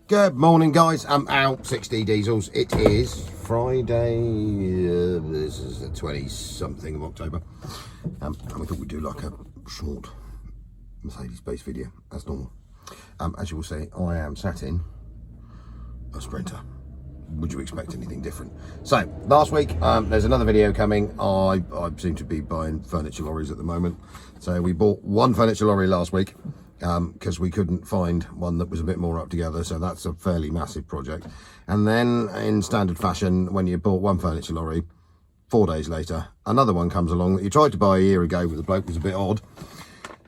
Good morning, guys. I'm out 6D diesels. It is Friday. This is the 20-something of October. And we thought we'd do like a short Mercedes-based video, as normal. As you will see, I am sat in a Sprinter. Would you expect anything different? So, last week, there's another video coming. I seem to be buying furniture lorries at the moment. So, we bought one furniture lorry last week, because we couldn't find one that was a bit more up together, so that's a fairly massive project. And then in standard fashion, when you bought one furniture lorry, 4 days later another one comes along that you tried to buy a year ago, but the bloke was a bit odd.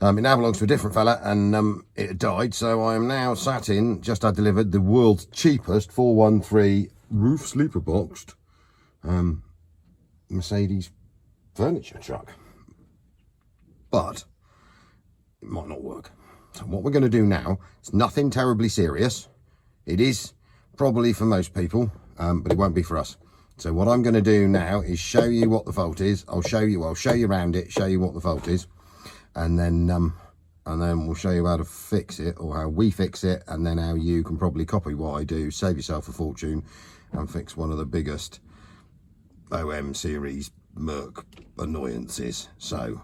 It now belongs to a different fella, and it had died, so I am now sat in, just had delivered, the world's cheapest 413 roof sleeper boxed Mercedes furniture truck, but it might not work. So what we're going to do now, it's nothing terribly serious. It is probably for most people, but it won't be for us. So what I'm going to do now is show you what the fault is. I'll show you around it, show you what the fault is, and then we'll show you how to fix it, or how we fix it, and then how you can probably copy what I do, save yourself a fortune, and fix one of the biggest OM series Merc annoyances. So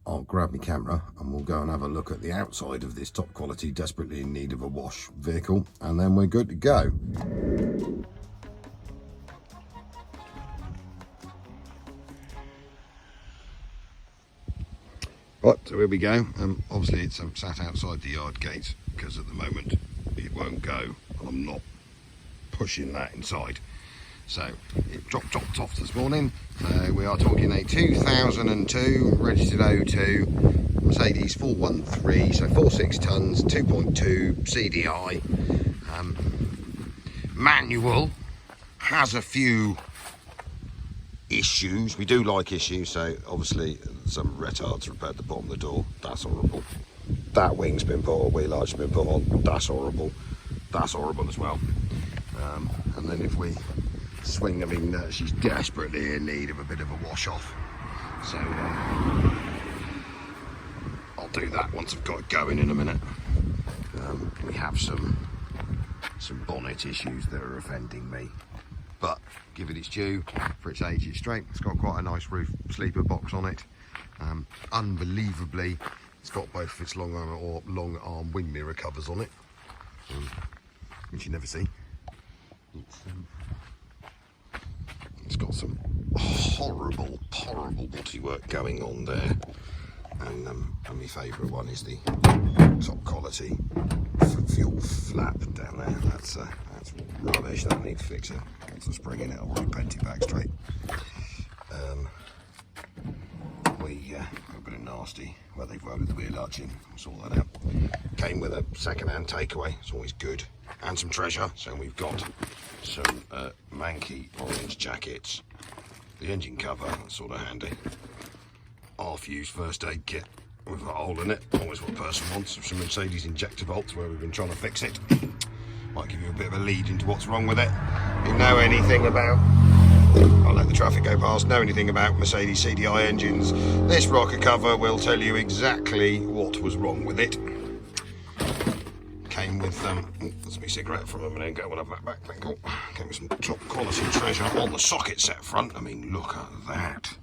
I'll grab my camera and we'll go and have a look at the outside of this top quality, desperately in need of a wash vehicle, and then we're good to go. Right, so here we go. Obviously it's sat outside the yard gate because at the moment it won't go, and I'm not pushing that inside. So it dropped off this morning. So we are talking a 2002 registered O2 Mercedes 413, so 4.6 tons, 2.2 CDI, manual. Has a few issues. We do like issues. So obviously some retards repaired the bottom of the door. That's horrible. That wing's been put on, wheel arch's been put on. That's horrible. That's horrible as well. And then if we swing, I mean, she's desperately in need of a bit of a wash off, so I'll do that once I've got it going in a minute. We have some bonnet issues that are offending me, but give it its due. For its age, it's straight. It's got quite a nice roof sleeper box on it. Unbelievably, it's got both of its long arm wing mirror covers on it, which you never see. It's got some horrible bodywork going on there, and my favourite one is the top quality fuel flap down there. That's rubbish. That needs fixing. It's a spring in it. I'll repent it back straight. We got a bit of nasty. Well, they've welded the wheel arch in. Sort that out. Came with a second-hand takeaway. It's always good, and some treasure. So we've got some manky orange jackets, the engine cover, that's sort of handy, half-used first aid kit with a hole in it, always what a person wants, some Mercedes injector bolts where we've been trying to fix it. Might give you a bit of a lead into what's wrong with it. If you know anything about, I'll let the traffic go past, know anything about Mercedes CDI engines, this rocker cover will tell you exactly what was wrong with it. Came with that's my cigarette from a minute ago. We'll have that back, thank you. Came with some top quality treasure on the socket set front. I mean, look at that.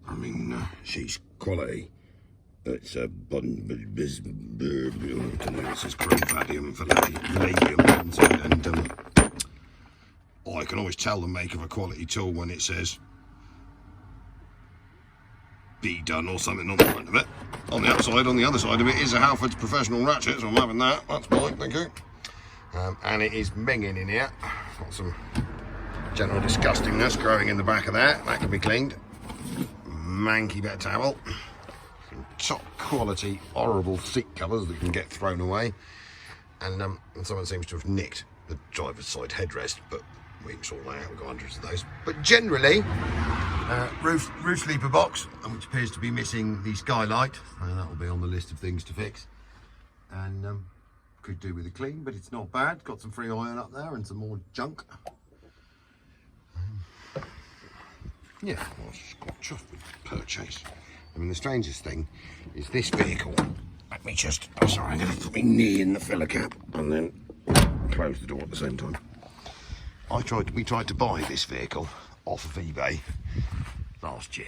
I mean, she's quality. It's a this is chromadium for palladium, and I can always tell the make of a quality tool when it says be done or something on the front of it. On the outside, on the other side of it is a Halford's professional ratchet, so I'm having that. That's mine, thank you. And it is minging in here. Got some general disgustingness growing in the back of that. That can be cleaned. Manky bit of towel. Some top quality, horrible seat covers that can get thrown away. And someone seems to have nicked the driver's side headrest, but we can sort that out. We've got hundreds of those. But generally, roof sleeper box, which appears to be missing the skylight. That will be on the list of things to fix. And could do with a clean, but it's not bad. Got some free iron up there and some more junk. Yeah, well, just with purchase. I mean, the strangest thing is this vehicle let me just, oh sorry, I'm going to put my knee in the filler cap and then close the door at the same time. We tried to buy this vehicle off of eBay last year,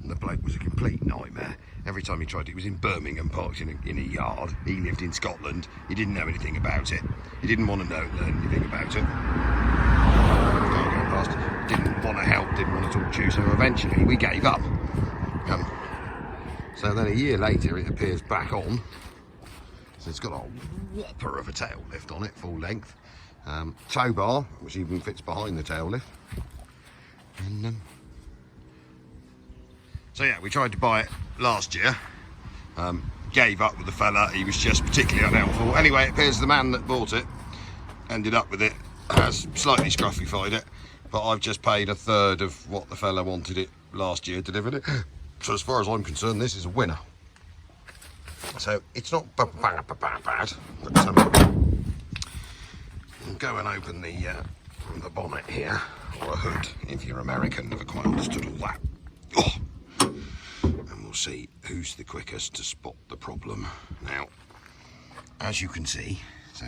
and the bloke was a complete nightmare. Every time he tried it, was in Birmingham, parked in a yard. He lived in Scotland. He didn't know anything about it. He didn't want to learn anything about it. Can't go past. Didn't want to help, didn't want to talk to you, so eventually we gave up. So then a year later it appears back on. So it's got a whopper of a tail lift on it, full length. Tow bar, which even fits behind the tail lift. And, so yeah, we tried to buy it last year. Gave up with the fella, he was just particularly unhelpful. Anyway, it appears the man that bought it ended up with it, has slightly scruffified it, but I've just paid a third of what the fella wanted it last year, delivered it. So as far as I'm concerned, this is a winner. So it's not bad, but we'll go and open the bonnet here, or a hood, if you're American. Never quite understood all that. Oh. And we'll see who's the quickest to spot the problem. Now, as you can see, so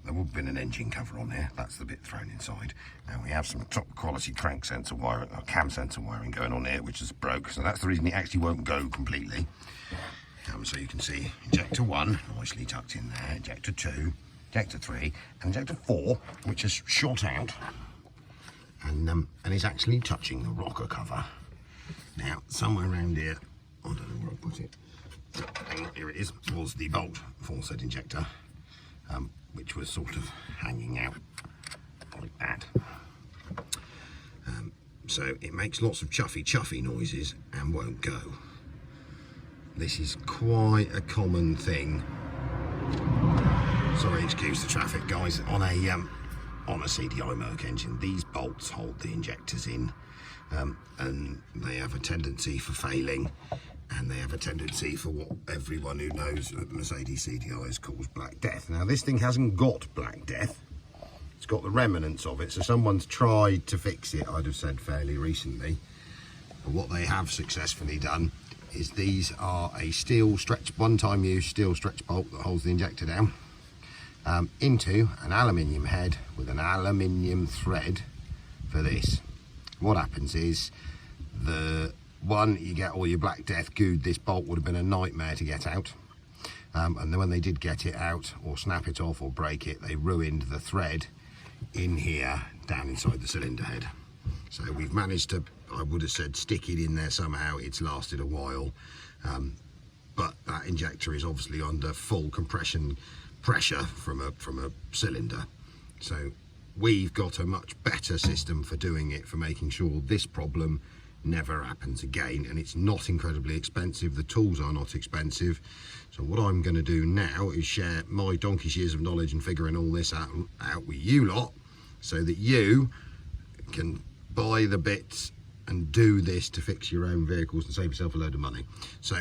there would have been an engine cover on there. That's the bit thrown inside. Now we have some top quality crank sensor wiring, or cam sensor wiring going on here, which is broke. So that's the reason it actually won't go completely. So you can see injector 1 nicely tucked in there, injector 2, injector 3, and injector 4, which is shot out and is actually touching the rocker cover. Now somewhere around here, I don't know where I put it. Here it is. Was the bolt for said injector, which was sort of hanging out like that. So it makes lots of chuffy noises and won't go. This is quite a common thing. Sorry, excuse the traffic, guys. On a CDI Merc engine, these bolts hold the injectors in, and they have a tendency for failing, and they have a tendency for what everyone who knows Mercedes CDIs calls Black Death. Now, this thing hasn't got Black Death. It's got the remnants of it, so someone's tried to fix it, I'd have said, fairly recently. But what they have successfully done is these are a steel stretch, one-time use steel stretch bolt that holds the injector down into an aluminium head with an aluminium thread for this. What happens is, you get all your Black Death goo. This bolt would have been a nightmare to get out, and then when they did get it out, or snap it off or break it, they ruined the thread in here down inside the cylinder head. So we've managed to, I would have said, stick it in there somehow. It's lasted a while, but that injector is obviously under full compression pressure from a cylinder. So we've got a much better system for doing it, for making sure this problem never happens again, and it's not incredibly expensive. The tools are not expensive. So what I'm going to do now is share my donkey's years of knowledge and figuring all this out with you lot, so that you can buy the bits and do this to fix your own vehicles and save yourself a load of money. So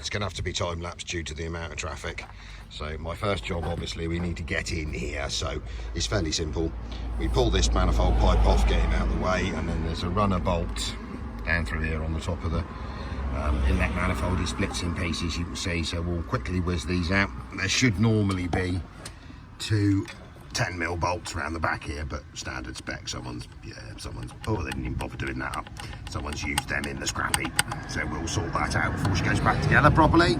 it's gonna have to be time lapse due to the amount of traffic. So my first job, obviously, we need to get in here. So it's fairly simple. We pull this manifold pipe off, get him out of the way, and then there's a runner bolt down through here on the top of the inlet manifold. He splits in pieces, you can see. So we'll quickly whiz these out. There should normally be 2 10mm bolts around the back here, but standard spec. Someone's oh, they didn't even bother doing that up. Someone's used them in the scrap heap, so we'll sort that out before she goes back together properly.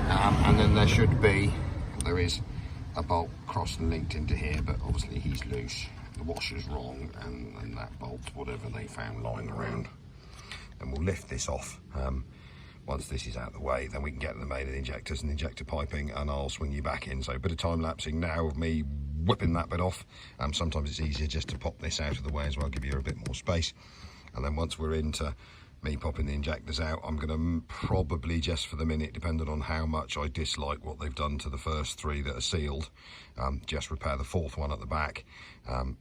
And then there is a bolt crossed and linked into here, but obviously he's loose. The washer's wrong, and that bolt, whatever they found lying around. And we'll lift this off. Once this is out of the way, then we can get the main injectors and injector piping, and I'll swing you back in. So a bit of time lapsing now of me whipping that bit off. Sometimes it's easier just to pop this out of the way as well, give you a bit more space. And then once we're into me popping the injectors out, I'm going to probably, just for the minute, depending on how much I dislike what they've done to the first 3 that are sealed, just repair the 4th one at the back,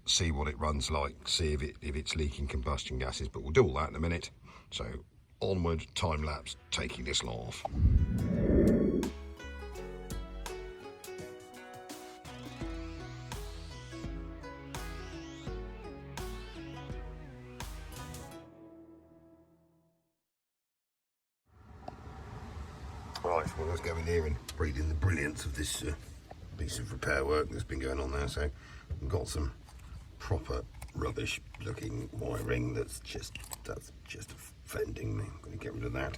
see what it runs like, see if it's leaking combustion gases. But we'll do all that in a minute. So onward, time lapse, taking this lot off. Right, well let's go in here and breathe in the brilliance of this piece of repair work that's been going on there. So we've got some proper rubbish looking wiring that's just offending me. I'm going to get rid of that.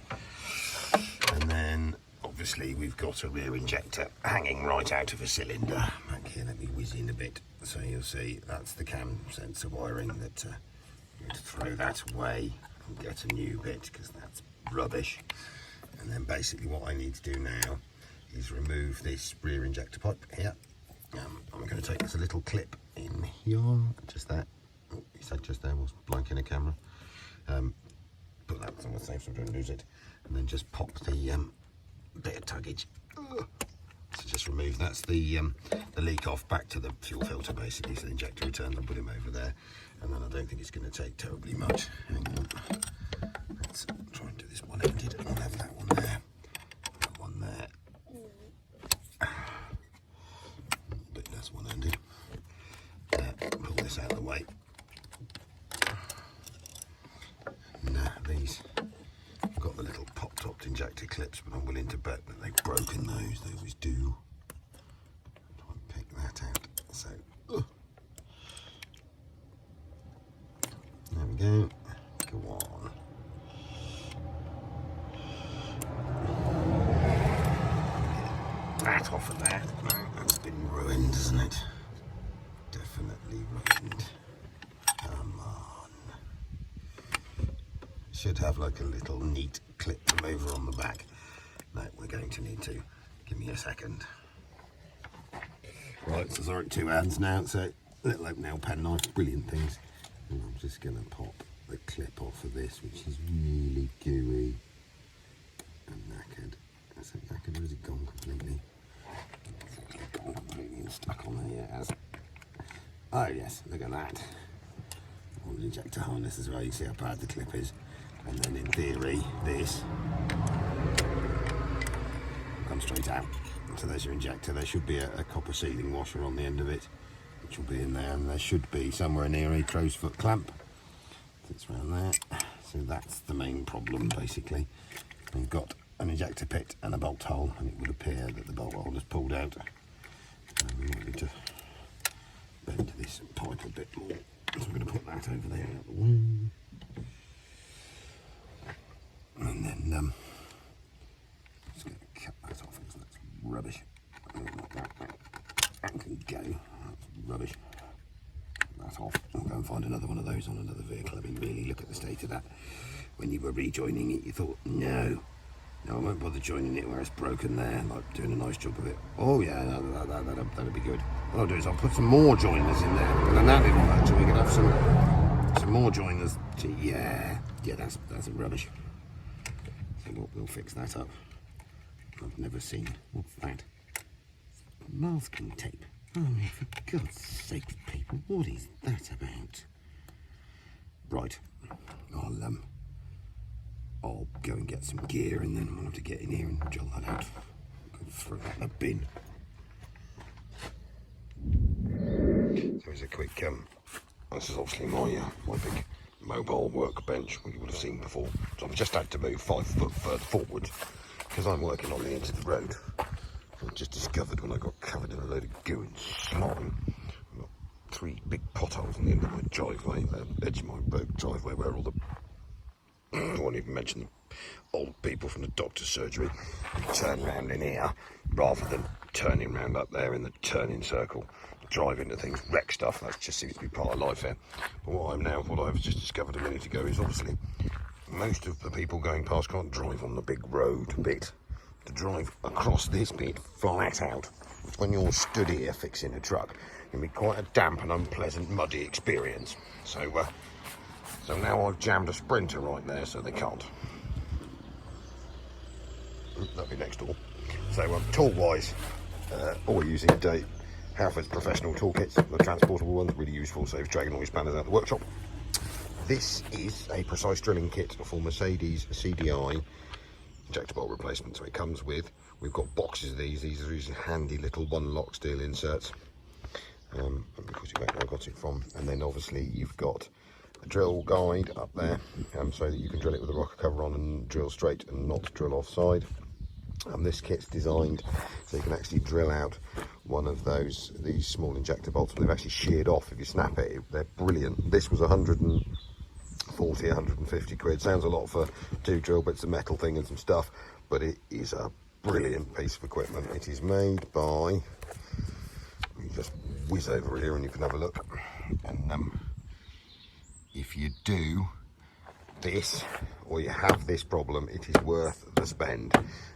And then obviously we've got a rear injector hanging right out of a cylinder. Back here, let me whiz in a bit. So you'll see that's the cam sensor wiring that I'm going to throw that away and get a new bit because that's rubbish. And then basically what I need to do now is remove this rear injector pipe here. I'm going to take this little clip in here, just that. Oh, is that just there? Was blanking a camera. Put that somewhere safe so I don't lose it, and then just pop the bit of tuggage. So just remove that's the leak off back to the fuel filter basically. So the injector returns. I'll put him over there, and then I don't think it's going to take terribly much. Hang on. Let's try and do this one-ended. I'll have that one there. That one there. A bit less one-ended. Pull this out of the way. Nah, these I've got the little pop-topped injector clips, but I'm willing to bet that they've broken those. They always do. Try and pick that out. So there we go. Go on. Get that off of that. That's been ruined, isn't it? Definitely ruined. Come on. Should have like a little neat clip remover on the back. No, we're going to need to. Give me a second. Right, so sorry, 2 hands now. So little open nail pen knife, brilliant things. And I'm just going to pop the clip off of this, which is really gooey and knackered. Is it knackered or is it gone completely? It's gone completely and stuck on there. Yeah, it has. Oh yes, look at that. On the injector harness as well, you see how bad the clip is. And then in theory, this comes straight out. So there's your injector. There should be a copper sealing washer on the end of it, which will be in there. And there should be somewhere near a crow's foot clamp. It's around there. So that's the main problem, basically. We've got an injector pit and a bolt hole, and it would appear that the bolt hole is pulled out. We might need to bend this pipe a bit more. So I'm going to put that over there out the way. And then just going to cut that off because that's rubbish. That can go. That's rubbish. That off. I'll go and find another one of those on another vehicle. I mean, really look at the state of that. When you were rejoining it, you thought, no, I won't bother joining it where it's broken there. Like doing a nice job of it. Oh yeah, that'll be good. What I'll do is I'll put some more joiners in there, and then that will work. So we can have some more joiners. Yeah, that's rubbish. So we'll fix that up. I've never seen what's that? Masking tape. Oh man, for God's sake, people, what is that about? Right, I'll go and get some gear, and then we'll have to get in here and jolt that out. Go throw that in a bin. So here's a quick. This is obviously my big mobile workbench, which you would have seen before. So I've just had to move 5 foot further forward because I'm working on the edge of the road. I just discovered when I got covered in a load of goo and slime, I've got 3 big potholes on the end of my driveway, edge of my driveway, where all the I won't even mention the old people from the doctor's surgery who turn round in here rather than turning round up there in the turning circle, drive into things, wreck stuff. That just seems to be part of life here. But what I've just discovered a minute ago is obviously most of the people going past can't drive on the big road bit. To drive across this bit flat out, which when you're stood here fixing a truck can be quite a damp and unpleasant muddy experience. So now I've jammed a Sprinter right there so they can't. That'll be next door. So tool wise, all using Halford's professional toolkits, the transportable ones, really useful, saves dragging all your spanners out of the workshop. This is a precise drilling kit for Mercedes CDI injector bolt replacement. So it comes with, we've got boxes of these are these handy little 1-lock steel inserts. Because you won't know where I got it from. And then obviously you've got a drill guide up there, so that you can drill it with a rocker cover on and drill straight and not drill offside. And this kit's designed so you can actually drill out one of these small injector bolts, and they've actually sheared off if you snap it. They're brilliant. This was 140, 150 quid. Sounds a lot for 2 drill bits of metal thing and some stuff, but it is a brilliant piece of equipment. It is made by, you just whiz over here and you can have a look. And if you do this, or you have this problem, it is worth the spend.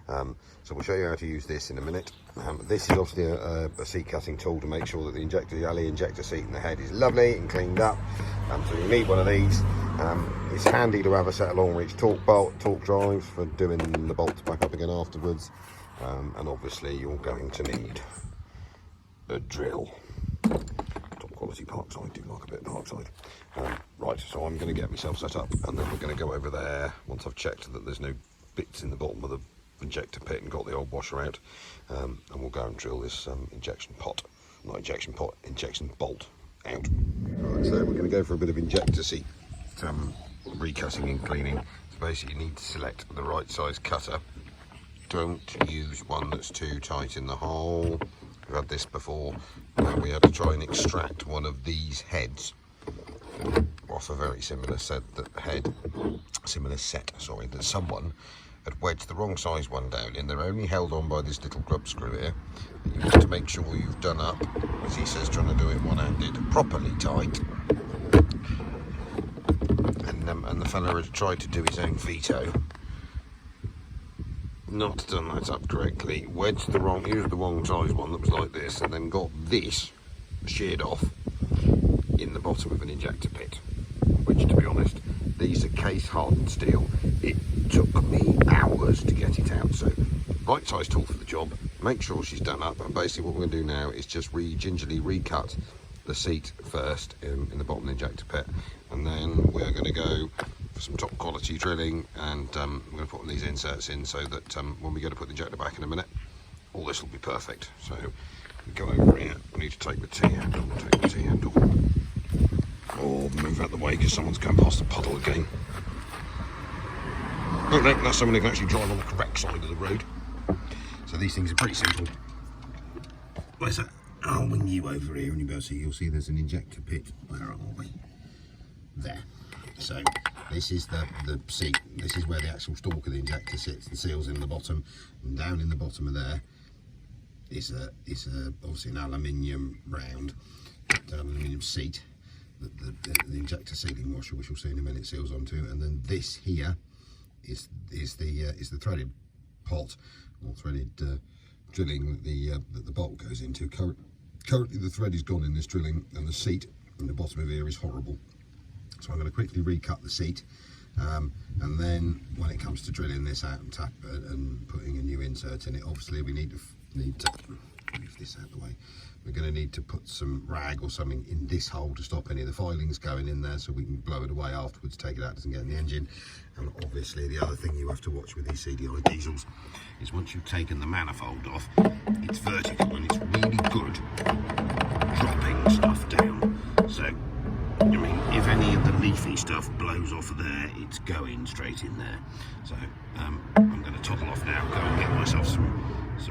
So we'll show you how to use this in a minute. This is obviously a seat cutting tool to make sure that the injector seat and the head is lovely and cleaned up. So you need one of these. It's handy to have a set of long reach torque drives for doing the bolts back up again afterwards. And obviously you're going to need a drill. Top quality Parkside, do like a bit of Parkside. Right, so I'm going to get myself set up, and then we're going to go over there once I've checked that there's no bits in the bottom of the injector pit and got the old washer out, and we'll go and drill this injection bolt out. Right, so we're going to go for a bit of injector seat recutting and cleaning. So basically you need to select the right size cutter. Don't use one that's too tight in the hole. We've had this before, where we had to try and extract one of these heads off a very similar set that someone had wedged the wrong size one down in. They're only held on by this little grub screw here. You need to make sure you've done up, as he says, trying to do it one-handed, properly tight. And the fella had tried to do his own veto, not done that up correctly, used the wrong size one that was like this, and then got this sheared off in the bottom of an injector pit, which, to be honest, these are case hardened steel. It took me hours to get it out. So right size tool for the job, make sure she's done up, and basically what we're going to do now is just gingerly recut the seat first in the bottom of the injector pit, and then we're going to go for some top quality drilling, and we're going to put these inserts in so that when we go to put the injector back in a minute, all this will be perfect. So we go over here, we need to take the T-handle, or move out the way because someone's going past the puddle again. Oh no, that's someone who can actually drive on the correct side of the road. So these things are pretty simple. Where's that? I'll wing you over here and you'll see there's an injector pit. Where are we? There. So this is the seat. This is where the actual stalk of the injector sits and seals in the bottom. And down in the bottom of there is obviously an aluminium aluminium seat that the injector sealing washer, which we'll see in a minute, seals onto. And then this here is the threaded pot or threaded drilling that the bolt goes into. Currently the thread is gone in this drilling, and the seat in the bottom of here is horrible. So I'm going to quickly recut the seat, and then when it comes to drilling this out and putting a new insert in it, obviously we need to move this out of the way. We're going to need to put some rag or something in this hole to stop any of the filings going in there, so we can blow it away afterwards, take it out, doesn't get in the engine. And obviously the other thing you have to watch with these CDI diesels is once you've taken the manifold off, it's vertical and it's really good dropping stuff down. So I mean, if any of the leafy stuff blows off of there, it's going straight in there. So I'm going to toddle off now, go and get myself some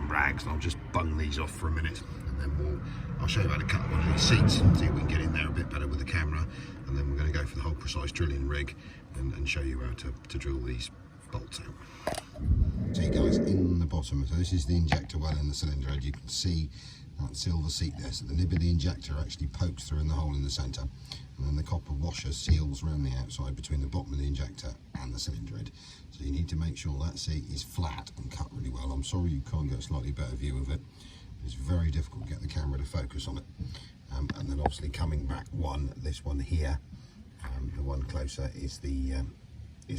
rags, and I'll just bung these off for a minute, and then I'll show you how to cut one of these seats and see if we can get in there a bit better with the camera, and then we're going to go for the whole precise drilling rig and show you how to drill these bolts out. See guys, in the bottom, so this is the injector well in the cylinder head. You can see that silver seat there, so the nib of the injector actually pokes through in the hole in the centre, and then the copper washer seals around the outside between the bottom of the injector and the cylinder head. So you need to make sure that seat is flat and cut really well. I'm sorry you can't get a slightly better view of it. It's very difficult to get the camera to focus on it. And then obviously coming back this one here, the one closer is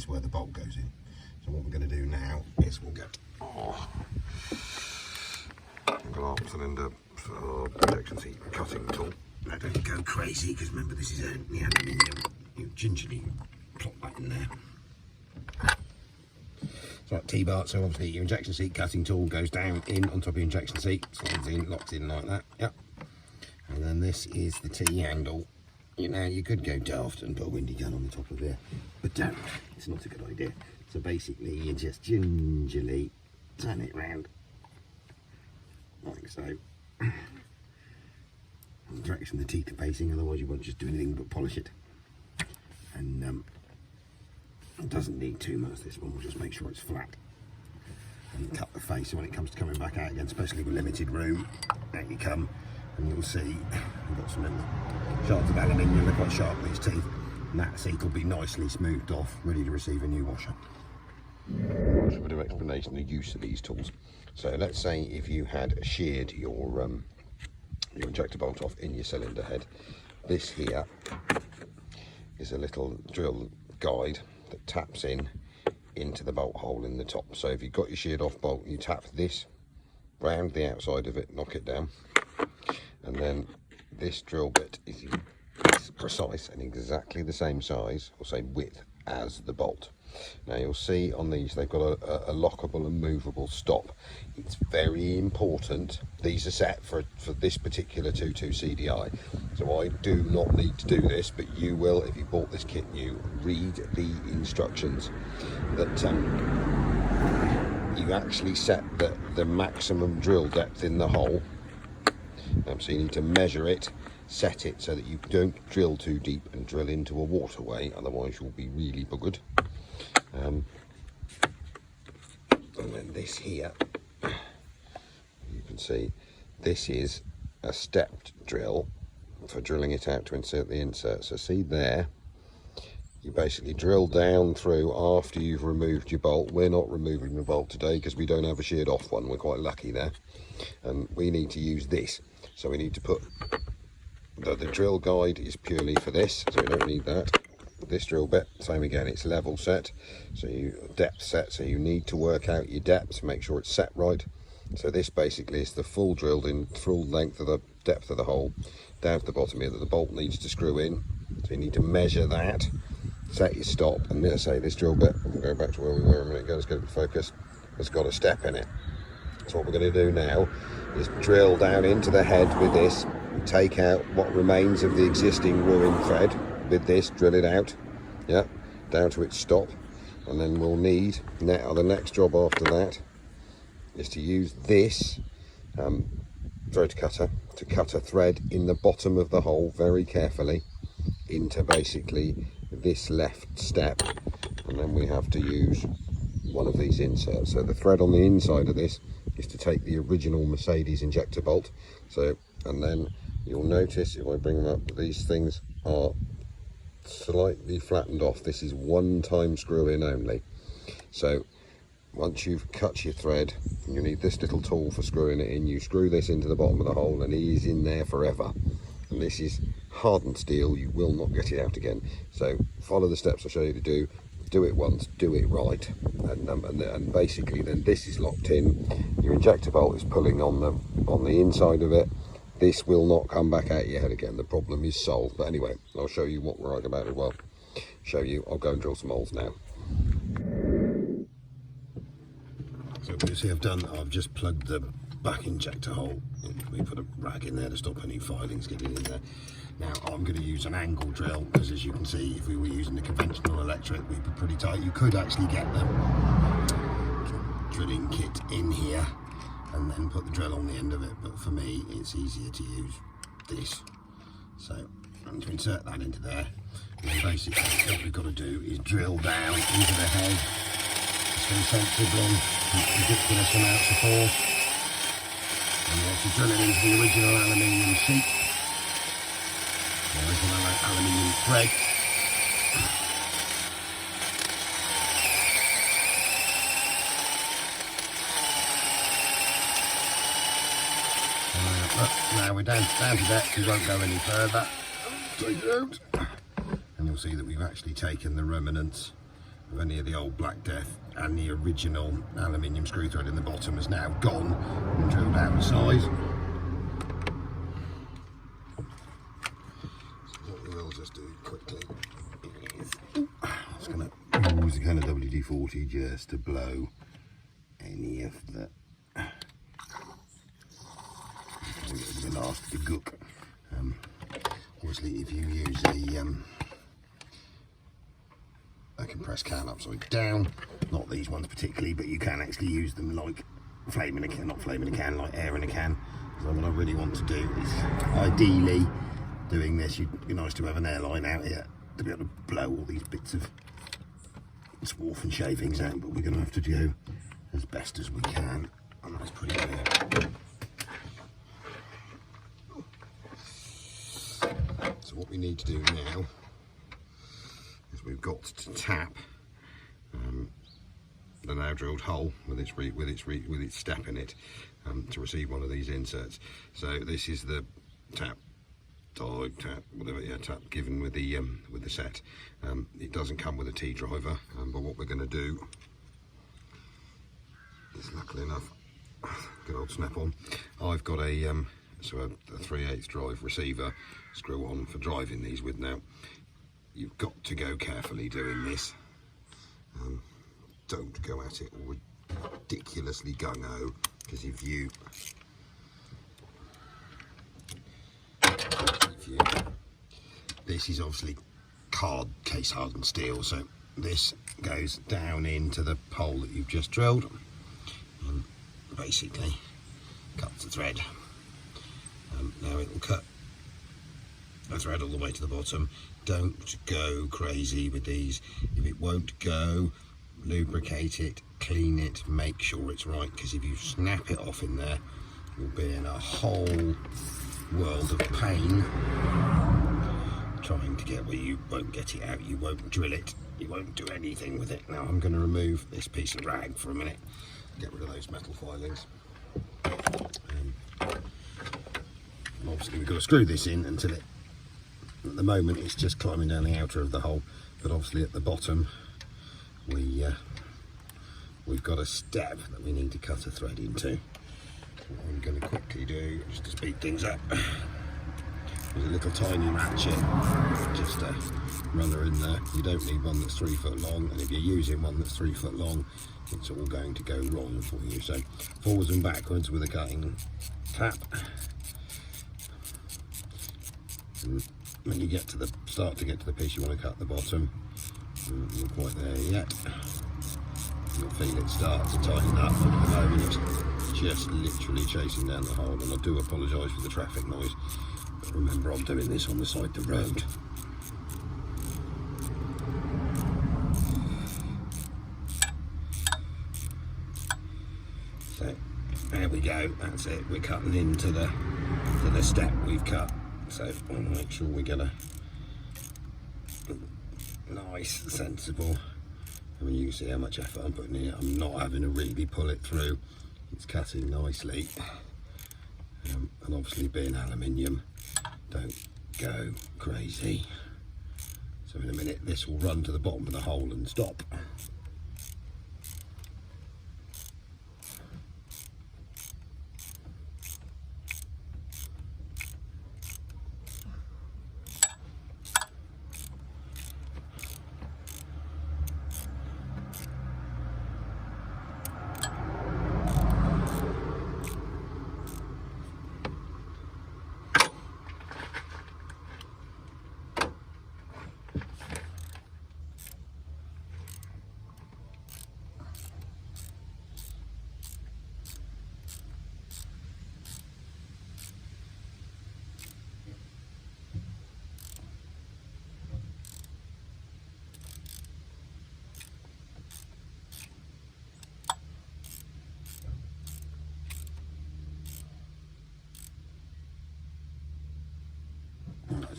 where the bolt goes in. So what we're going to do now is we'll get glass cylinder protection seat cutting tool. Now don't go crazy, because remember this is the aluminium. You gingerly plop that in there. It's like T-bar, so obviously your injection seat cutting tool goes down in on top of your injection seat, slides in, locks in like that. Yep. And then this is the T-handle. You know, you could go daft and put a windy gun on the top of there, but don't. It's not a good idea. So basically you just gingerly turn it round like so. In the direction the teeth are facing, otherwise you won't just do anything but polish it. And it doesn't need too much, this one. We'll just make sure it's flat. And cut the face, so when it comes to coming back out again, especially with limited room, out you come, and you'll see we've got some little shards of aluminium. They're quite sharp, these teeth, and that seat will be nicely smoothed off, ready to receive a new washer. Right, so a bit of explanation of the use of these tools. So let's say if you had sheared your injector bolt off in your cylinder head, this here is a little drill guide that taps into the bolt hole in the top. So if you've got your sheared off bolt, you tap this round the outside of it, knock it down, and then this drill bit is precise and exactly the same size, or say width, as the bolt. Now you'll see on these they've got a lockable and movable stop. It's very important. These are set for this particular 22 CDI, so I do not need to do this, but you will if you bought this kit new. Read the instructions that you actually set the maximum drill depth in the hole. So you need to measure it, set it so that you don't drill too deep and drill into a waterway, otherwise you'll be really buggered. And then this here, you can see this is a stepped drill for drilling it out to insert the insert. So see there, you basically drill down through after you've removed your bolt. We're not removing the bolt today because we don't have a sheared off one. We're quite lucky there, and we need to use this. So we need to put the drill guide is purely for this, so we don't need that. This drill bit, same again, it's level set, so depth set, so you need to work out your depth, make sure it's set right. So this basically is the full drilled in, full length of the depth of the hole down to the bottom here that the bolt needs to screw in. So you need to measure that, set your stop, and let's say this drill bit, we'll go back to where we were a minute ago, let's get it focused, it's got a step in it. So what we're going to do now is drill down into the head with this, and take out what remains of the existing ruined thread. With this, drill it out, yeah, down to its stop, and then we'll need now the next job after that is to use this thread cutter to cut a thread in the bottom of the hole very carefully into basically this left step, and then we have to use one of these inserts. So the thread on the inside of this is to take the original Mercedes injector bolt. So, and then you'll notice if I bring them up, these things are slightly flattened off. This is one time screw in only. So once you've cut your thread, you need this little tool for screwing it in. You screw this into the bottom of the hole and it is in there forever, and this is hardened steel. You will not get it out again. So follow the steps I show you to do it once, do it right, and basically then this is locked in. Your injector bolt is pulling on the inside of it. This will not come back out your head again. The problem is solved. But anyway, I'll show you what we're right about as well. I'll go and drill some holes now. So you see I've just plugged the back injector hole. We put a rag in there to stop any filings getting in there. Now I'm going to use an angle drill, because as you can see, if we were using the conventional electric, we'd be pretty tight. You could actually get the drilling kit in here and then put the drill on the end of it, but for me it's easier to use this. So I'm going to insert that into there, and basically what we've got to do is drill down into the head. It's going to sensibly ridiculous amounts of force, and we're actually drilling into the original aluminium sheet, the original aluminium thread. Now we're down to depth, we won't go any further. Take it out. And you'll see that we've actually taken the remnants of any of the old Black Death, and the original aluminium screw thread in the bottom is now gone and drilled out the size. So what we will just do quickly is just going to use the kind of WD-40 just to blow any of the the gook. Obviously if you use a compressed can upside down. Not these ones particularly, but you can actually use them like flame in a can, not flame in a can, like air in a can. So what I really want to do is, ideally, doing this, it'd be nice to have an airline out here to be able to blow all these bits of swarf and shavings out, but we're going to have to do as best as we can, and that's pretty clear. So what we need to do now is we've got to tap the now drilled hole with its step in it to receive one of these inserts. So this is the tap, tap given with the set. It doesn't come with a T driver, but what we're going to do is, luckily enough, good old snap-on, I've got a 3/8 drive receiver screw on for driving these with. Now you've got to go carefully doing this. Don't go at it ridiculously gung-ho, because if you this is obviously case hardened steel, so this goes down into the hole that you've just drilled and basically cuts the thread. Now it will cut the thread all the way to the bottom. Don't go crazy with these. If it won't go, lubricate it, clean it, make sure it's right, because if you snap it off in there, you'll be in a whole world of pain trying to get where you won't get it out, you won't drill it, you won't do anything with it. Now I'm going to remove this piece of rag for a minute, get rid of those metal filings. And obviously we've got to screw this in until it, at the moment it's just climbing down the outer of the hole, but obviously at the bottom we've got a step that we need to cut a thread into. What I'm going to quickly do, just to speed things up, there's a little tiny ratchet, just a runner in there. You don't need one that's 3 foot long, and if you're using one that's 3 foot long, it's all going to go wrong for you. So forwards and backwards with a cutting tap. And when you get to the start to get to the piece you want to cut the bottom, you're not quite there yet. You'll feel it start to tighten up, but at the moment it's just literally chasing down the hole. And I do apologise for the traffic noise, but remember I'm doing this on the side of the road. So there we go, that's it, we're cutting into the step we've cut. So we'll make sure we get a nice, sensible, I mean, you can see how much effort I'm putting in it. I'm not having to really pull it through. It's cutting nicely. And obviously being aluminium, don't go crazy. So in a minute this will run to the bottom of the hole and stop.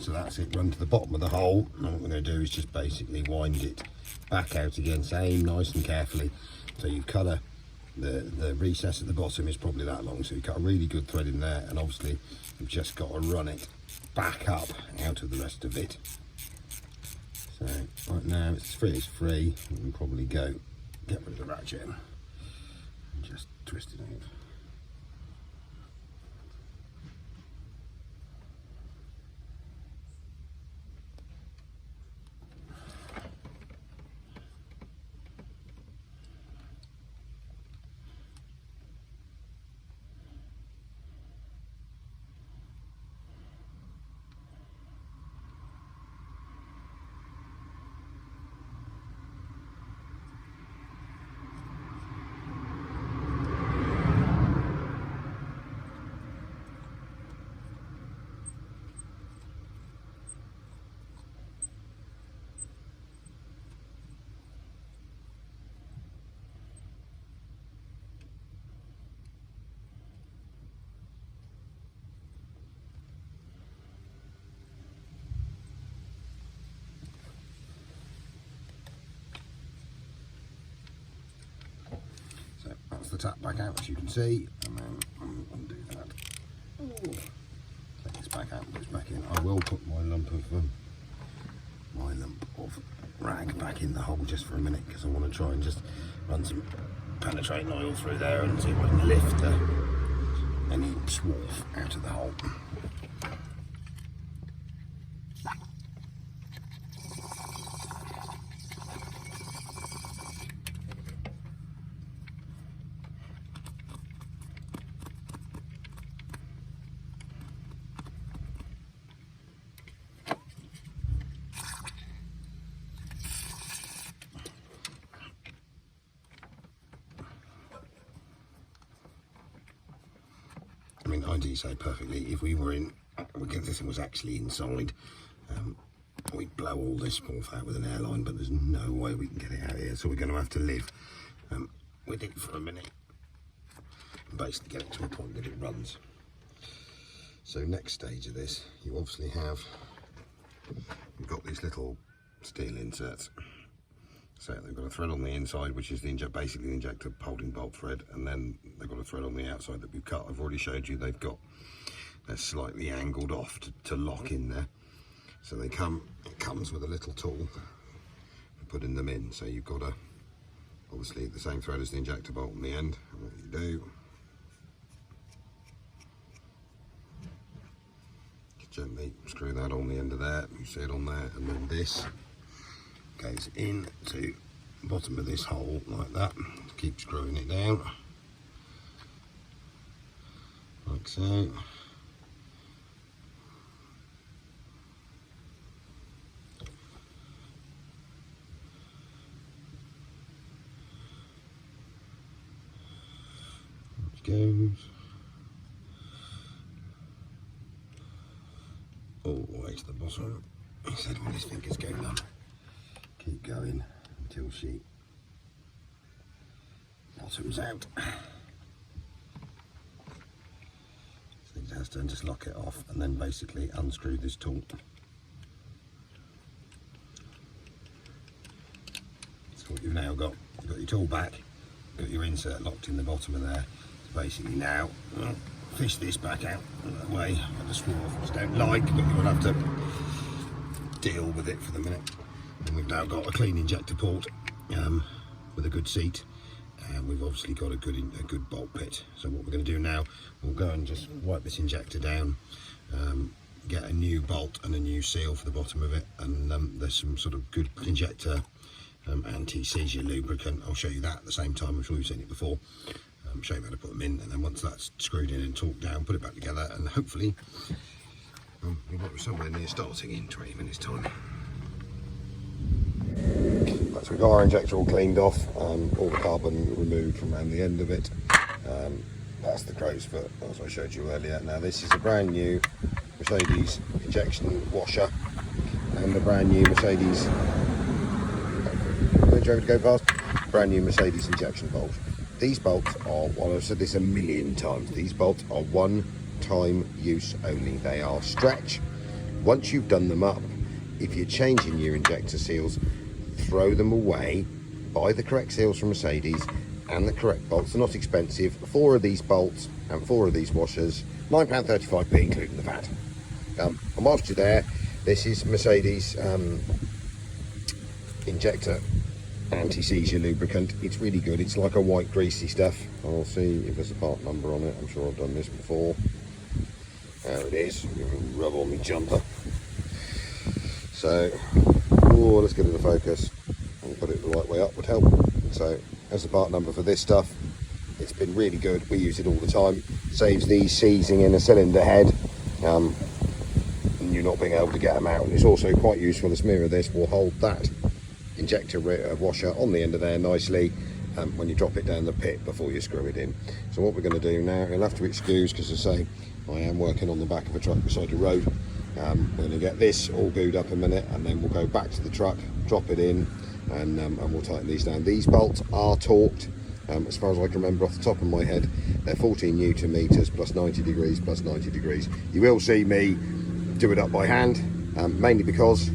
So that's it, run to the bottom of the hole, and what we're going to do is just basically wind it back out again, same nice and carefully. So you've cut the recess at the bottom is probably that long, so you've got a really good thread in there, and obviously you've just got to run it back up out of the rest of it. So right now it's free, you can probably go get rid of the ratchet and just twist it out. the tap back out, as you can see, and then undo that. Ooh. Take this back out and put this back in. I will put my lump of rag back in the hole just for a minute, because I want to try and just run some penetrating oil through there and see if I can lift any swarf out of the hole. I mean, I do say perfectly, if we were in, because this was actually inside, we'd blow all this swarf out with an airline, but there's no way we can get it out of here, so we're going to have to live with it for a minute and basically get it to a point that it runs. So next stage of this, you obviously have, you've got these little steel inserts. So they've got a thread on the inside, which is basically the injector holding bolt thread, and then they've got a thread on the outside that we've cut. I've already showed you they're slightly angled off to lock in there. So it comes with a little tool for putting them in. So you've got obviously the same thread as the injector bolt on the end. And what you do, gently screw that on the end of there. You see it on there, and then this goes in to the bottom of this hole like that. Keep screwing it down like so. It goes all the way to the bottom. He said when his fingers go numb, keep going until she bottoms out. So it has to just lock it off and then basically unscrew this tool. So what you've now got, you've got your tool back, got your insert locked in the bottom of there. So basically now, fish this back out that way. The swarf don't like, but you'll have to deal with it for the minute. And we've now got a clean injector port with a good seat, and we've obviously got a good bolt pit. So what we're going to do now, we'll go and just wipe this injector down, get a new bolt and a new seal for the bottom of it, and there's some sort of good injector anti-seizure lubricant. I'll show you that at the same time. I'm sure you've seen it before. Show you how to put them in, and then once that's screwed in and torqued down, put it back together, and hopefully we'll be somewhere near starting in 20 minutes time. Right, so we've got our injector all cleaned off, all the carbon removed from around the end of it. That's the crow's foot, as I showed you earlier. Now this is a brand new Mercedes injection washer and a brand new Mercedes, brand new Mercedes injection bolt. These bolts are, well, I've said this a million times, these bolts are one-time use only. They are stretch. Once you've done them up, if you're changing your injector seals, throw them away, buy the correct seals from Mercedes and the correct bolts. They're not expensive. 4 of these bolts and 4 of these washers, £9.35p including the VAT. And whilst you're there, this is Mercedes injector anti-seizure lubricant. It's really good. It's like a white greasy stuff. I'll see if there's a part number on it. I'm sure I've done this before. There it is. Rub on my jumper. So, let's get it to focus and put it the right way up would help. So, that's the part number for this stuff. It's been really good. We use it all the time. Saves these seizing in a cylinder head and you not being able to get them out. And it's also quite useful. The smear of this will hold that injector washer on the end of there nicely when you drop it down the pit before you screw it in. So what we're going to do now, you'll have to excuse because as I say, I am working on the back of a truck beside the road. We're going to get this all glued up a minute and then we'll go back to the truck, drop it in, and we'll tighten these down. These bolts are torqued, as far as I can remember off the top of my head. They're 14 Newton meters plus 90 degrees plus 90 degrees. You will see me do it up by hand, mainly because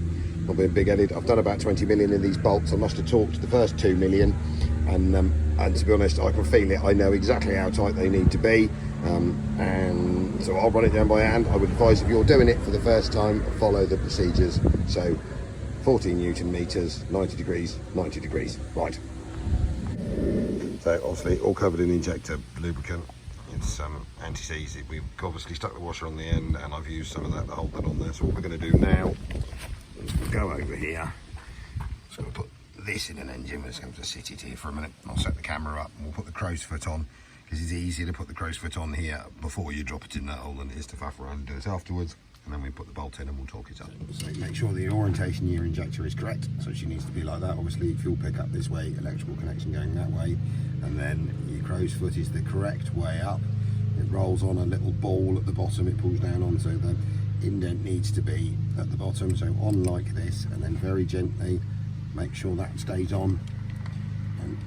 I'm being big-headed. I've done about 20 million in these bolts. I must have torqued the first 2 million, and and to be honest, I can feel it. I know exactly how tight they need to be, and so I'll run it down by hand. I would advise, if you're doing it for the first time, follow the procedures. So 14 Newton meters, 90 degrees, 90 degrees. Right. So obviously all covered in injector lubricant. It's anti-seize. We've obviously stuck the washer on the end, and I've used some of that to hold that on there. So what we're going to do now is we'll go over here. Just going to put this in an engine. We're just going to sit it here for a minute. I'll set the camera up and we'll put the crow's foot on, because it's easier to put the crow's foot on here before you drop it in that hole than it is to faff around and do it afterwards. And then we put the bolt in and we'll torque it up. So make sure the orientation of your injector is correct. So she needs to be like that. Obviously fuel pickup this way, electrical connection going that way, and then your crow's foot is the correct way up. It rolls on a little ball at the bottom, it pulls down on, so the indent needs to be at the bottom. So on like this, and then very gently make sure that stays on, and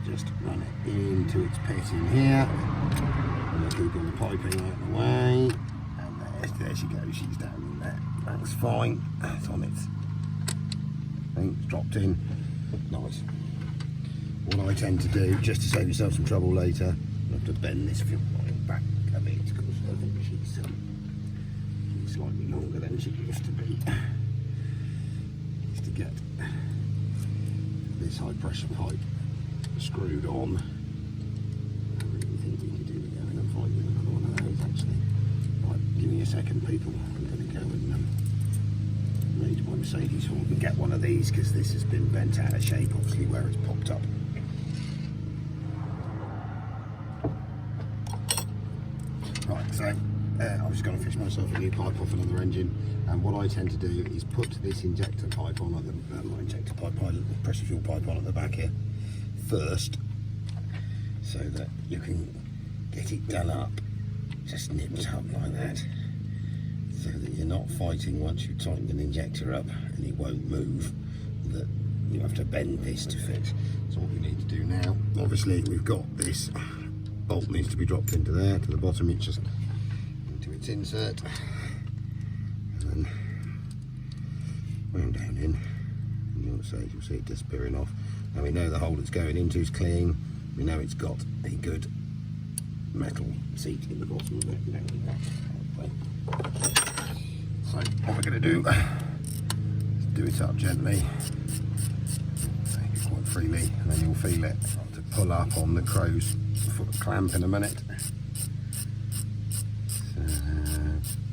just run it into its pit in here. And we'll keep all the piping out of the way. There she goes, she's down in there. That's fine. It's on its thing, it's dropped in. Nice. What I tend to do, just to save yourself some trouble later, I have to bend this fuel line back a bit, because I think she's slightly longer than she used to be. Just to get this high pressure pipe screwed on. I really think we can do it going and find another one of those actually. Give me a second, people. I'm going to go and raid my Mercedes Hall and get one of these, because this has been bent out of shape, obviously, where it's popped up. Right, so I'm just going to fish myself a new pipe off another engine, and what I tend to do is put this injector pipe on, not injector pipe, pressure fuel pipe on at the back here first, so that you can get it done up. Just nipped up like that, so that you're not fighting once you've tightened an injector up and it won't move, that you have to bend this to fit. So what we need to do now, obviously we've got this bolt needs to be dropped into there, to the bottom, it's just into its insert, and then round down in, and you'll see it disappearing off. Now we know the hole it's going into is clean, we know it's got a good metal seat in the bottom of it. So what we're going to do is do it up gently, take it quite freely, and then you'll feel it start to pull up on the crow's foot clamp in a minute.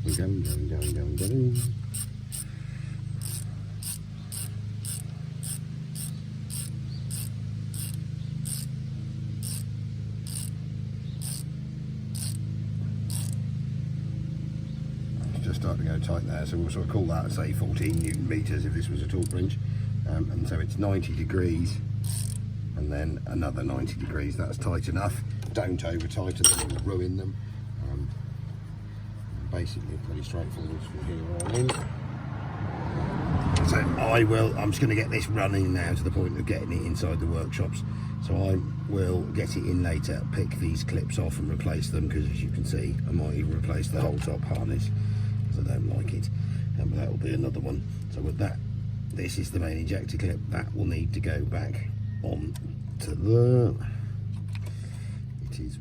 So going. Starting to go tight there, so we'll sort of call that, say, 14 Newton meters if this was a torque wrench, and so it's 90 degrees and then another 90 degrees. That's tight enough. Don't over tighten them, it will ruin them. Basically pretty straightforward from here on in. So I'm just going to get this running now to the point of getting it inside the workshops. So I will get it in later, pick these clips off and replace them, because as you can see I might even replace the whole top harness. I don't like it, but that will be another one. So with that, this is the main injector clip that will need to go back on to the, it is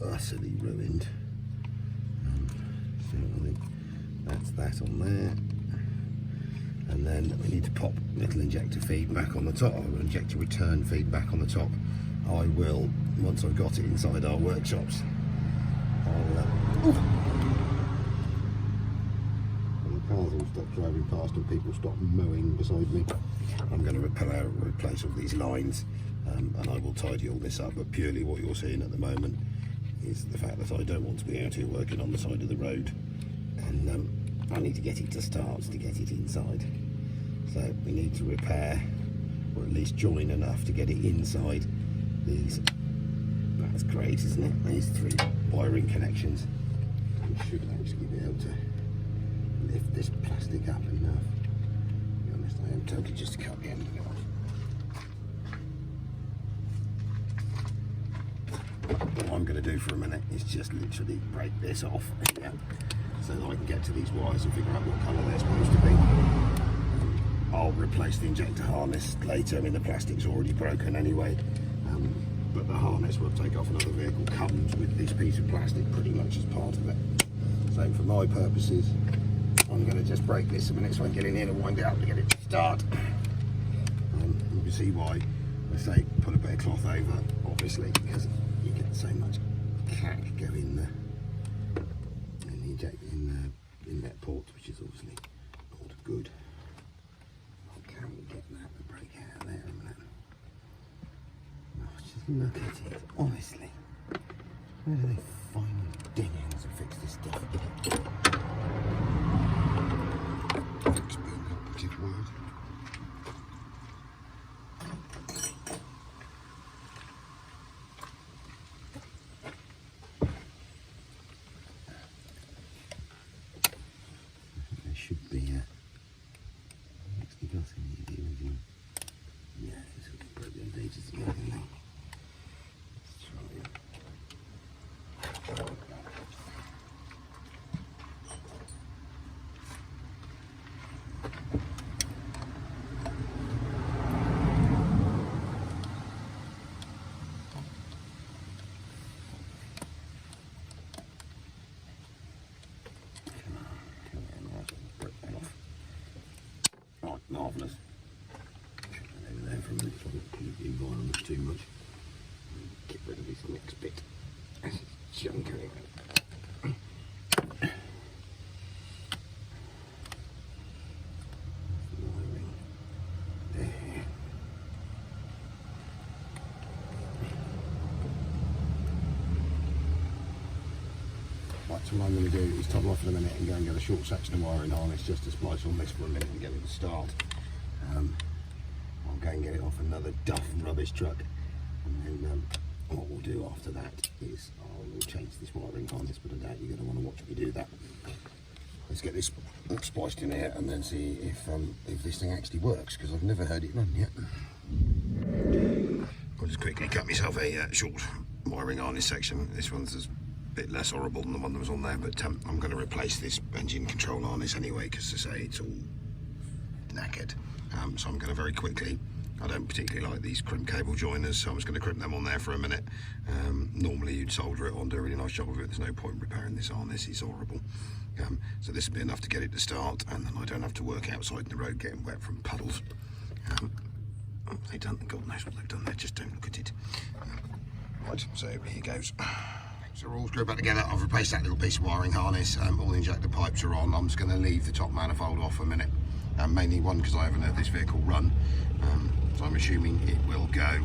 utterly ruined, so I think that's that on there, and then we need to pop little injector feed back on the top, or injector return feed back on the top. I will, once I've got it inside our workshops, I'll cars all stop driving past and people stop mowing beside me, I'm going to replace all these lines, and I will tidy all this up, but purely what you're seeing at the moment is the fact that I don't want to be out here working on the side of the road, and I need to get it to start to get it inside. So we need to repair, or at least join enough to get it inside these. That's great, isn't it? These 3 wiring connections. We should actually be able to lift this plastic up enough. To be honest, I am tempted just to cut the end of it off. What I'm going to do for a minute is just literally break this off here, so that I can get to these wires and figure out what colour they're supposed to be. I'll replace the injector harness later. I mean, the plastic's already broken anyway. but the harness we'll take off another vehicle comes with this piece of plastic pretty much as part of it. So for my purposes, I'm going to just break this a minute so I can get in here and wind it up to get it to start. You can see why I say put a bit of cloth over, obviously, because you get so much cack go in the inlet port, which is obviously not good. Can we get that to break out of there a minute? Oh, just look at it, honestly. Where do they find ding ends to fix this stuff? Which is word. There should be a actually got some of the original. Yeah, this will be broken pages together, isn't it? Let's try it. Marvellous. Over there for a minute, so I don't keep the environment too much. Get rid of this next bit. That's junk anyway. Wiring there. Right, so what I'm going to do is top off in a minute and go and get a short section of wiring harness just to splice on this for a minute and get it to start. I'll go and get it off another duff rubbish truck, and then what we'll do after that is I'll change this wiring harness, but I doubt you're going to want to watch me do that. Let's get this spliced in here and then see if this thing actually works, because I've never heard it run yet. I'll just quickly cut myself a short wiring harness section. This one's a bit less horrible than the one that was on there, but I'm going to replace this engine control harness anyway, because to say it's all knackered. So I'm going to very quickly, I don't particularly like these crimp cable joiners, so I'm just going to crimp them on there for a minute. Normally you'd solder it on, do a really nice job of it. There's no point in repairing this harness, it's horrible. So this will be enough to get it to start, and then I don't have to work outside in the road getting wet from puddles. They done, God knows what they've done there, just don't look at it. Right, so here goes. So we're all screwed back together. I've replaced that little piece of wiring harness. All the injector pipes are on. I'm just going to leave the top manifold off a minute. Mainly one, because I haven't had this vehicle run. So I'm assuming it will go.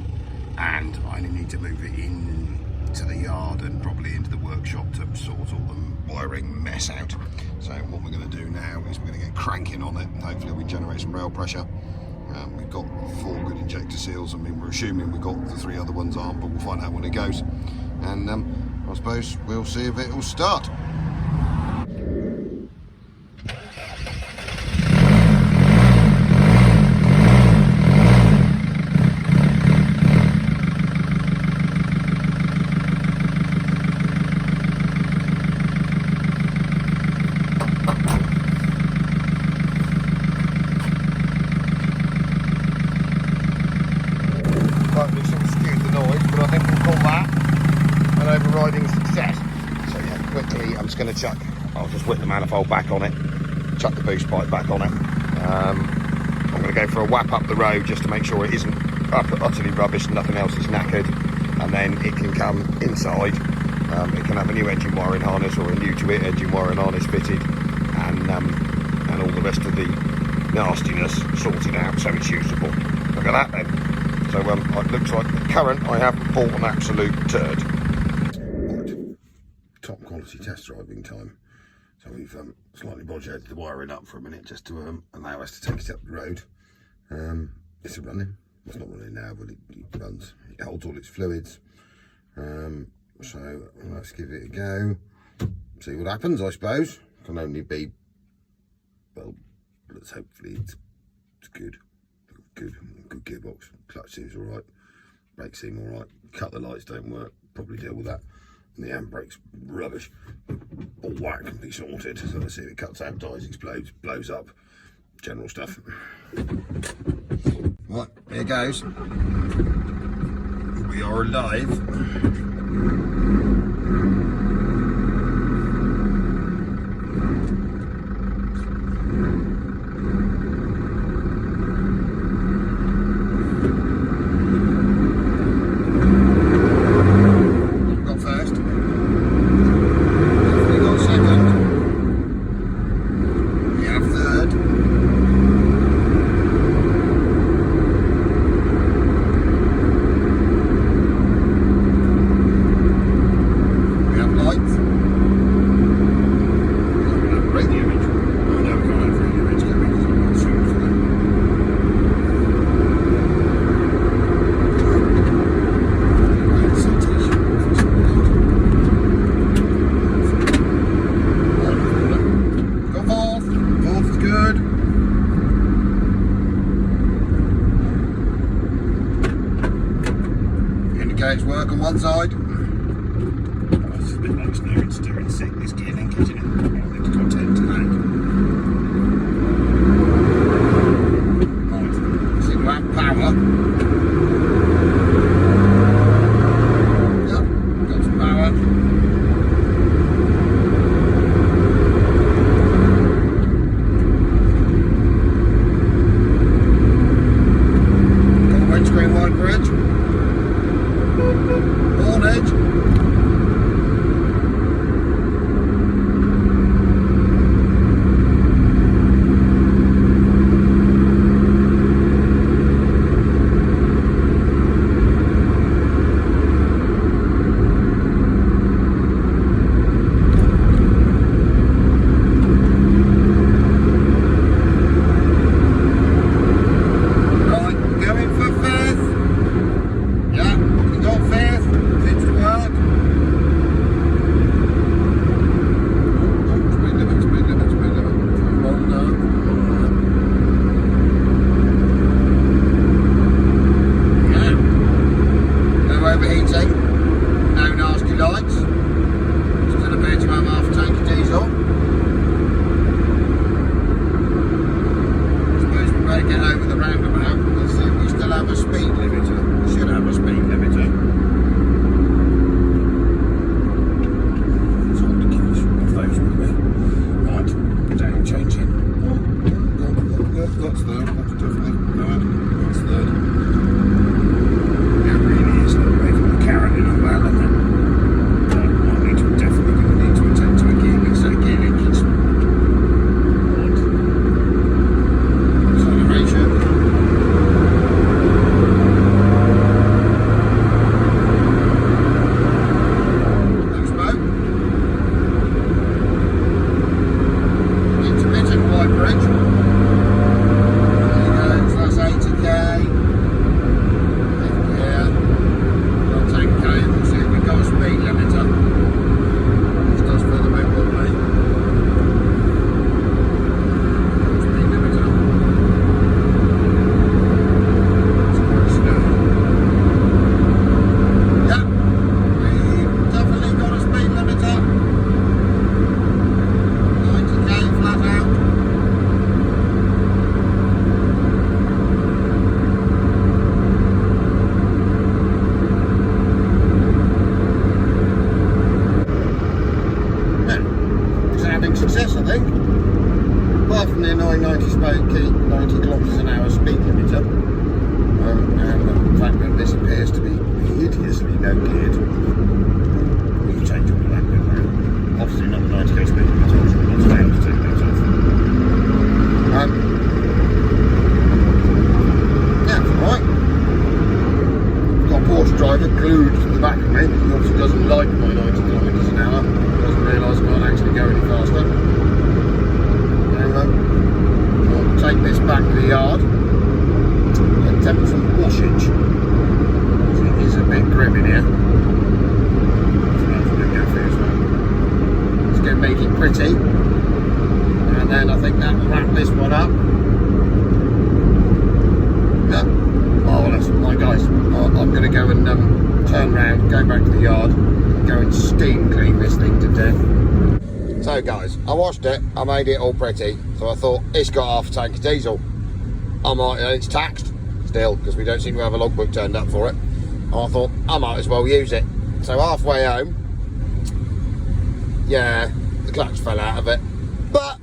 And I only need to move it in to the yard and probably into the workshop to sort all the wiring mess out. So what we're going to do now is we're going to get cranking on it. Hopefully we generate some rail pressure. We've got 4 good injector seals. I mean, we're assuming we've got the 3 other ones on, but we'll find out when it goes. And I suppose we'll see if it will start. Slightly sort of skewed the noise, but I think we'll call that an overriding success. So yeah, quickly I'm just going to I'll just whip the manifold back on it, chuck the boost pipe back on it. I'm going to go for a whap up the road just to make sure it isn't utterly rubbish and nothing else is knackered, and then it can come inside. It can have a new engine wiring harness or a new to it engine wiring harness fitted, and all the rest of the nastiness sorted out so it's usable. Look at that then. So it looks like the current I have bought an absolute turd. Right. Top quality test driving time. So we've slightly bodged the wiring up for a minute just to allow us to take it up the road. It's running. It's not running now, but it runs. It holds all its fluids. So let's give it a go. See what happens, I suppose. Can only be, well, let's hopefully it's good. Good gearbox. Clutch seems alright. Brakes seem alright. Cut the lights don't work. Probably deal with that. And the handbrake's rubbish. All whack can be sorted. So let's see if it cuts out, dies, explodes, blows up. General stuff. Right, here goes. We are alive. Indicates work on one side. Oh, it's a bit like steering sick, this gear link, isn't it? I think it's got 10 to that. Right, see that power. Yep, got some power. Got a windscreen wiper edge. Horn edge. Overheating, no nasty lights, still appear to have half a tank of diesel. I suppose we better get over the roundabout and see if we still have a speed limiter. We should have a speed limiter. It's on the keys if those with me. Right, down changing. That's third, that's definitely third, that's third. Success, I think. Apart from the annoying 90 kilometres an hour speed limiter, and the fact that this appears to be hideously no geared. We can change all of that bit around. Obviously not the 90k speed limiter, so we'll stay able to take those off. Yeah, it's alright. Got a Porsche driver glued to the back of me. He obviously doesn't like my 90 kilometres an hour. Doesn't realise I can't actually go any faster. I'll take this back to the yard and attempt some washage. It is a bit grim in here. It's going to make it pretty, and then I think that will wrap this one up. Yeah. Oh, that's my guys. I'm going to go and turn around, go back to the yard, go and steam clean this thing to death. So guys, I washed it, I made it all pretty, so I thought it's got half a tank of diesel. It's taxed still, because we don't seem to have a logbook turned up for it. I thought I might as well use it. So halfway home, yeah, the clutch fell out of it. But,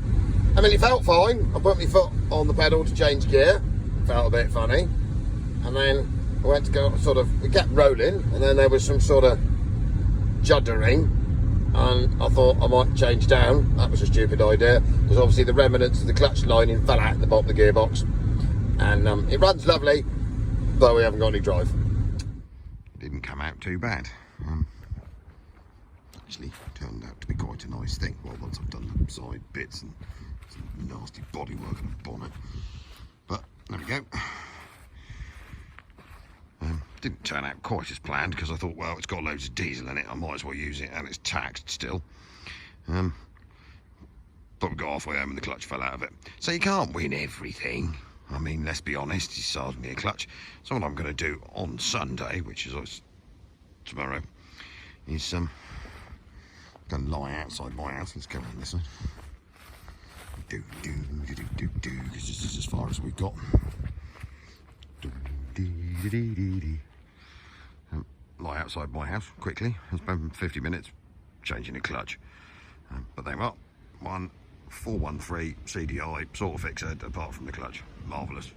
I mean, it felt fine. I put my foot on the pedal to change gear. Felt a bit funny. And then I went to go it kept rolling, and then there was some sort of juddering. And I thought I might change down. That was a stupid idea, because obviously the remnants of the clutch lining fell out at the bottom of the gearbox. And it runs lovely, but we haven't got any drive. Didn't come out too bad. Actually turned out to be quite a nice thing. Well, once I've done the side bits and some nasty bodywork and bonnet. But there we go. Didn't turn out quite as planned, because I thought, well, it's got loads of diesel in it, I might as well use it, and it's taxed still. But we got halfway home and the clutch fell out of it. So you can't win everything. I mean, let's be honest, it's hardly a clutch. So what I'm going to do on Sunday, which is tomorrow, is going to lie outside my house. Let's go on this side. Because this is as far as we've got. Lie outside my house quickly. I spent 50 minutes changing a clutch. But they were 413 CDI, sort of fixed apart from the clutch. Marvellous.